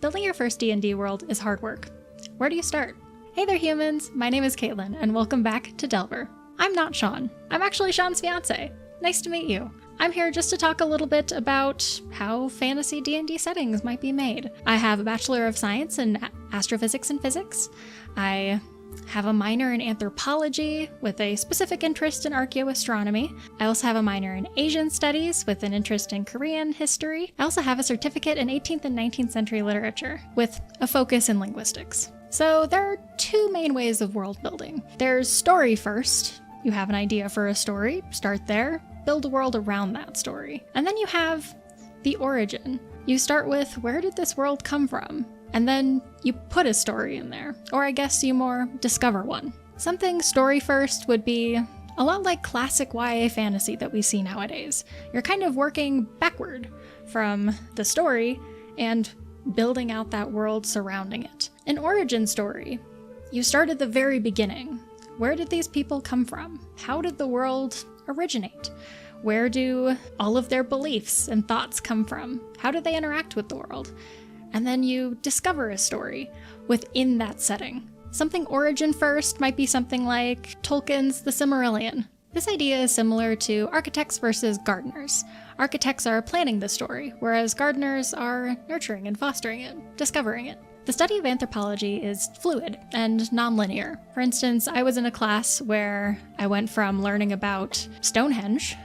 Building your first D&D world is hard work. Where do you start? Hey there humans, my name is Caitlyn and welcome back to Delver. I'm not Sean. I'm actually Sean's fiance. Nice to meet you. I'm here just to talk a little bit about how fantasy D&D settings might be made. I have a Bachelor of Science in Astrophysics and Physics. I have a minor in Anthropology with a specific interest in Archaeoastronomy. I also have a minor in Asian Studies with an interest in Korean history. I also have a certificate in 18th and 19th century literature with a focus in linguistics. So there are two main ways of world building. There's story first. You have an idea for a story, start there, build a world around that story. And then you have the origin. You start with, where did this world come from? And then you put a story in there, or I guess you more discover one. Something story first would be a lot like classic YA fantasy that we see nowadays. You're kind of working backward from the story and building out that world surrounding it. An origin story. You start at the very beginning. Where did these people come from? How did the world originate? Where do all of their beliefs and thoughts come from? How do they interact with the world? And then you discover a story within that setting. Something origin first might be something like Tolkien's The Silmarillion. This idea is similar to architects versus gardeners. Architects are planning the story, whereas gardeners are nurturing and fostering it, discovering it. The study of anthropology is fluid and non-linear. For instance, I was in a class where I went from learning about Stonehenge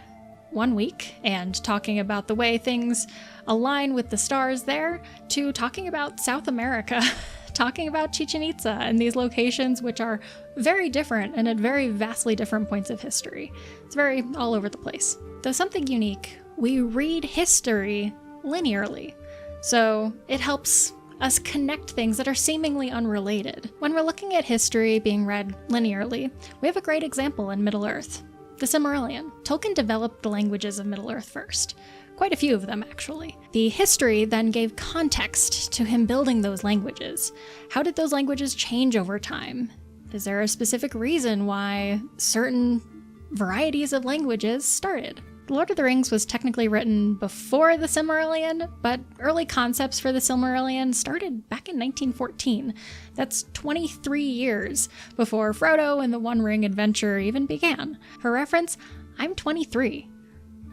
one week and talking about the way things align with the stars there, to talking about South America, talking about Chichen Itza and these locations which are very different and at very vastly different points of history. It's very all over the place. Though something unique, we read history linearly, so it helps us connect things that are seemingly unrelated. When we're looking at history being read linearly, we have a great example in Middle-earth. The Silmarillion. Tolkien developed the languages of Middle-earth first. Quite a few of them, actually. The history then gave context to him building those languages. How did those languages change over time? Is there a specific reason why certain varieties of languages started? The Lord of the Rings was technically written before the Silmarillion, but early concepts for the Silmarillion started back in 1914. That's 23 years before Frodo and the One Ring adventure even began. For reference, I'm 23.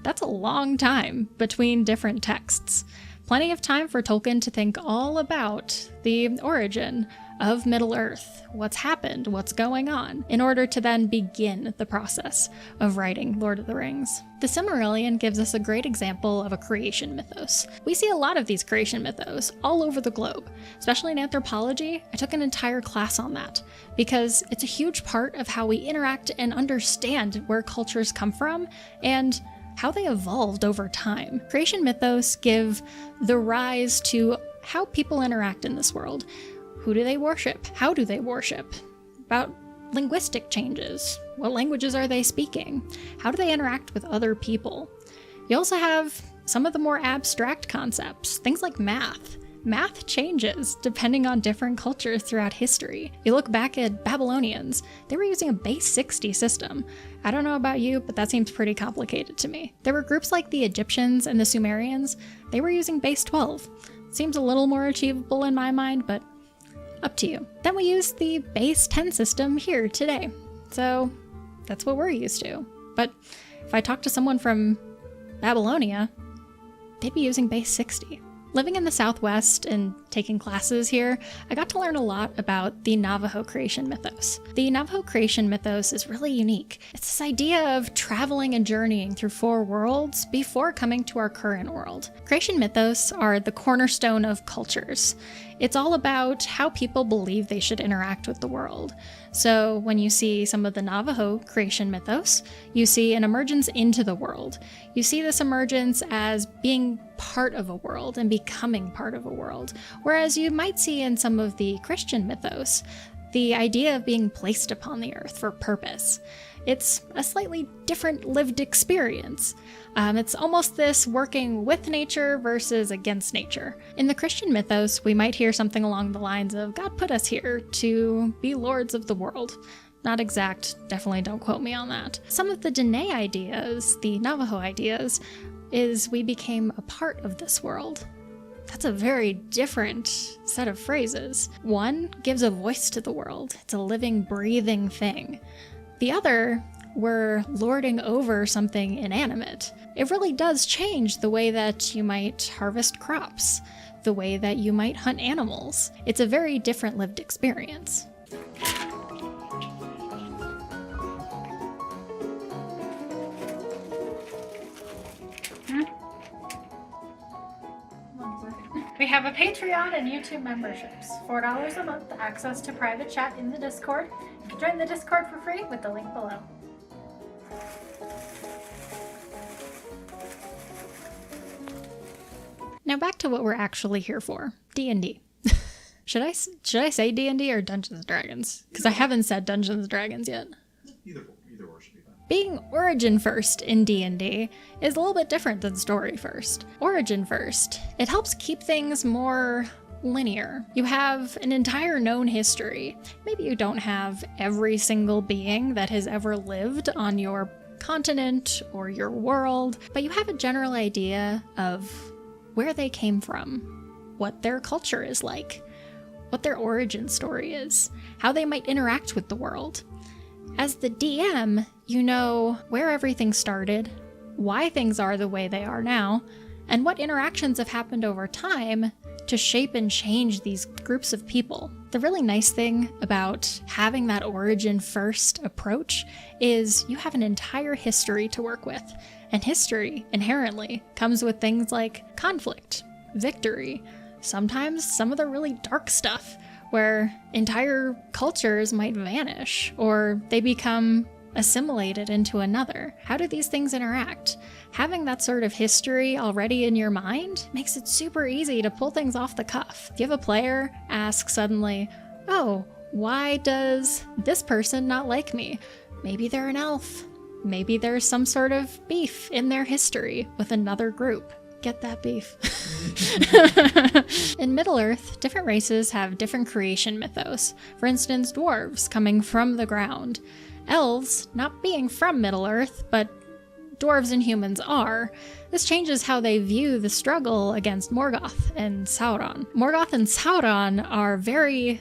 That's a long time between different texts. Plenty of time for Tolkien to think all about the origin of Middle-earth, what's happened, what's going on, in order to then begin the process of writing Lord of the Rings. The Silmarillion gives us a great example of a creation mythos. We see a lot of these creation mythos all over the globe, especially in anthropology. I took an entire class on that because it's a huge part of how we interact and understand where cultures come from and how they evolved over time. Creation mythos give the rise to how people interact in this world. Who do they worship? How do they worship? About linguistic changes. What languages are they speaking? How do they interact with other people? You also have some of the more abstract concepts, things like math. Math changes depending on different cultures throughout history. You look back at Babylonians, they were using a base 60 system. I don't know about you, but that seems pretty complicated to me. There were groups like the Egyptians and the Sumerians, they were using base 12. Seems a little more achievable in my mind, but up to you. Then we use the base 10 system here today. So that's what we're used to. But if I talk to someone from Babylonia, they'd be using base 60. Living in the Southwest and taking classes here, I got to learn a lot about the Navajo creation mythos. The Navajo creation mythos is really unique. It's this idea of traveling and journeying through 4 worlds before coming to our current world. Creation mythos are the cornerstone of cultures. It's all about how people believe they should interact with the world. So when you see some of the Navajo creation mythos, you see an emergence into the world. You see this emergence as being part of a world and becoming part of a world. Whereas you might see in some of the Christian mythos, the idea of being placed upon the earth for purpose. It's a slightly different lived experience. It's almost this working with nature versus against nature. In the Christian mythos, we might hear something along the lines of, God put us here to be lords of the world. Not exact, definitely don't quote me on that. Some of the Dene ideas, the Navajo ideas, is we became a part of this world. That's a very different set of phrases. One gives a voice to the world. It's a living, breathing thing. The other, we're lording over something inanimate. It really does change the way that you might harvest crops, the way that you might hunt animals. It's a very different lived experience. We have a Patreon and YouTube memberships. $4 a month, access to private chat in the Discord. You can join the Discord for free with the link below. Now back to what we're actually here for, D&D. Should I say D&D or Dungeons & Dragons? Because I haven't said Dungeons & Dragons yet. Either or should be fine. Being origin first in D&D is a little bit different than story first. Origin first, it helps keep things more linear. You have an entire known history. Maybe you don't have every single being that has ever lived on your continent or your world, but you have a general idea of where they came from, what their culture is like, what their origin story is, how they might interact with the world. As the DM, you know where everything started, why things are the way they are now, and what interactions have happened over time to shape and change these groups of people. The really nice thing about having that origin first approach is you have an entire history to work with. And history, inherently, comes with things like conflict, victory, sometimes some of the really dark stuff, where entire cultures might vanish, or they become assimilated into another. How do these things interact? Having that sort of history already in your mind makes it super easy to pull things off the cuff. If you have a player ask suddenly, oh, why does this person not like me? Maybe they're an elf. Maybe there's some sort of beef in their history with another group. Get that beef. In Middle-earth, different races have different creation mythos. For instance, dwarves coming from the ground. Elves not being from Middle-earth, but dwarves and humans are. This changes how they view the struggle against Morgoth and Sauron. Morgoth and Sauron are very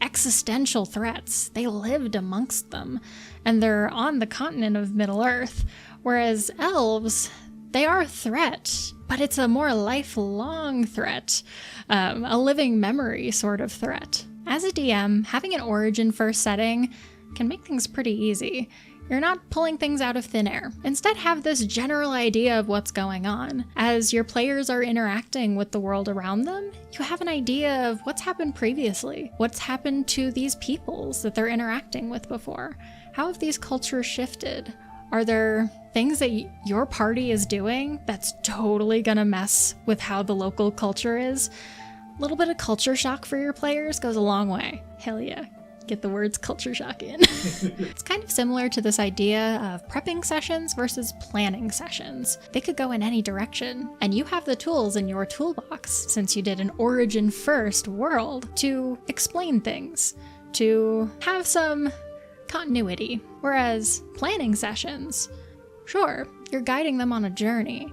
existential threats. They lived amongst them, and they're on the continent of Middle-earth, whereas elves, they are a threat, but it's a more lifelong threat, a living memory sort of threat. As a DM, having an origin-first setting can make things pretty easy. You're not pulling things out of thin air. Instead, have this general idea of what's going on. As your players are interacting with the world around them, you have an idea of what's happened previously, what's happened to these peoples that they're interacting with before. How have these cultures shifted? Are there things that your party is doing that's totally gonna mess with how the local culture is? A little bit of culture shock for your players goes a long way. Hell yeah. Get the words culture shock in. It's kind of similar to this idea of prepping sessions versus planning sessions. They could go in any direction, and you have the tools in your toolbox, since you did an origin first world, to explain things, to have some continuity. Whereas planning sessions, sure, you're guiding them on a journey,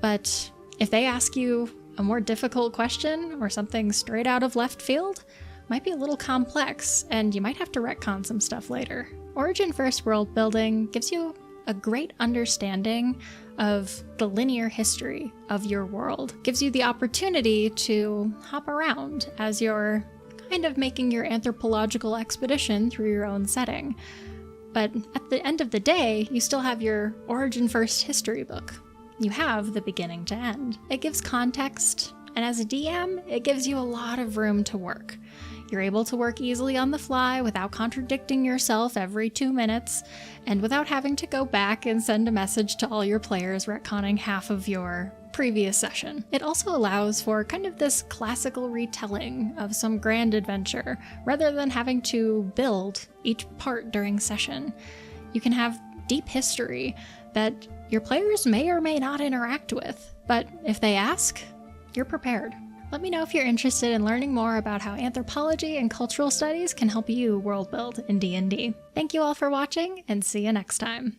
but if they ask you a more difficult question or something straight out of left field, might be a little complex, and you might have to retcon some stuff later. Origin first world building gives you a great understanding of the linear history of your world. Gives you the opportunity to hop around as you're kind of making your anthropological expedition through your own setting. But at the end of the day, you still have your origin first history book. You have the beginning to end. It gives context, and as a DM, it gives you a lot of room to work. You're able to work easily on the fly without contradicting yourself every 2 minutes, and without having to go back and send a message to all your players retconning half of your previous session. It also allows for kind of this classical retelling of some grand adventure, rather than having to build each part during session. You can have deep history that your players may or may not interact with, but if they ask, you're prepared. Let me know if you're interested in learning more about how anthropology and cultural studies can help you world build in D&D. Thank you all for watching, and see you next time.